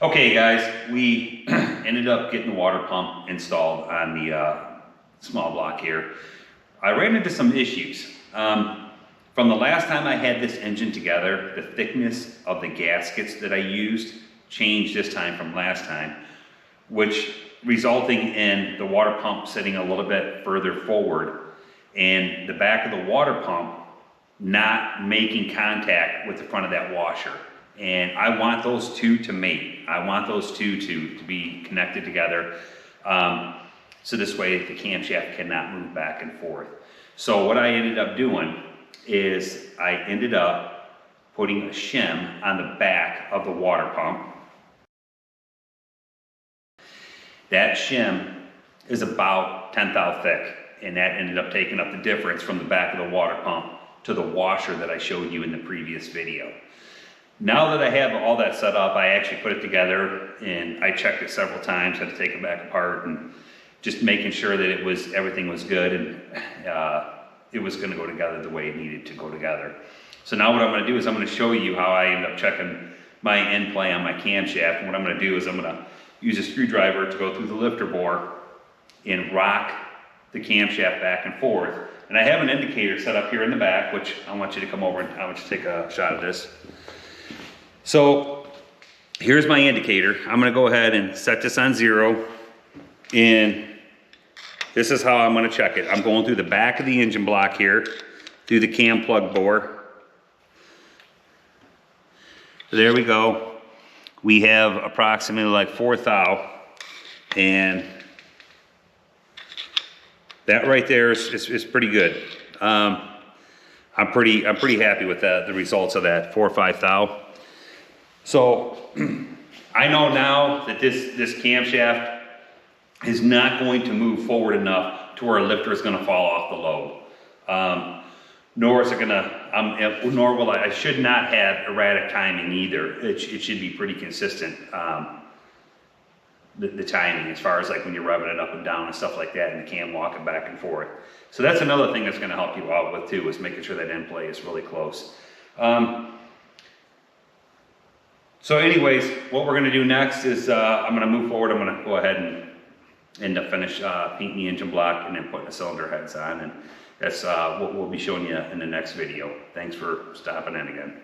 Okay guys, we ended up getting the water pump installed on the small block here. I ran into some issues. From the last time I had this engine together, the thickness of the gaskets that I used changed this time from last time, which resulting in the water pump sitting a little bit further forward and the back of the water pump not making contact with the front of that washer. And I want those two to mate. I want those two to be connected together. So this way the camshaft cannot move back and forth. So what I ended up doing is I ended up putting a shim on the back of the water pump. That shim is about 10 thou thick, and that ended up taking up the difference from the back of the water pump to the washer that I showed you in the previous video. Now that I have all that set up, I actually put it together and I checked it several times, had to take it back apart and just making sure that everything was good and it was gonna go together the way it needed to go together. So now what I'm gonna do is I'm gonna show you how I end up checking my end play on my camshaft. And what I'm gonna do is I'm gonna use a screwdriver to go through the lifter bore and rock the camshaft back and forth. And I have an indicator set up here in the back, which I want you to come over and I want you to take a shot of this. So here's my indicator. I'm gonna go ahead and set this on 0, and this is how I'm gonna check it. I'm going through the back of the engine block here, through the cam plug bore. So there we go. We have approximately like 4 thou, and that right there is pretty good. I'm pretty happy with that, the results of that 4 or 5 thou. So I know now that this camshaft is not going to move forward enough to where a lifter is going to fall off the load. Nor is it going to, nor will I should not have erratic timing either. It should be pretty consistent, the timing as far as like when you're revving it up and down and stuff like that and the cam walking back and forth. So that's another thing that's going to help you out with too, is making sure that end play is really close. So anyways, what we're gonna do next is I'm gonna move forward. I'm gonna go ahead and end up finish painting the engine block and then putting the cylinder heads on. And that's what we'll be showing you in the next video. Thanks for stopping in again.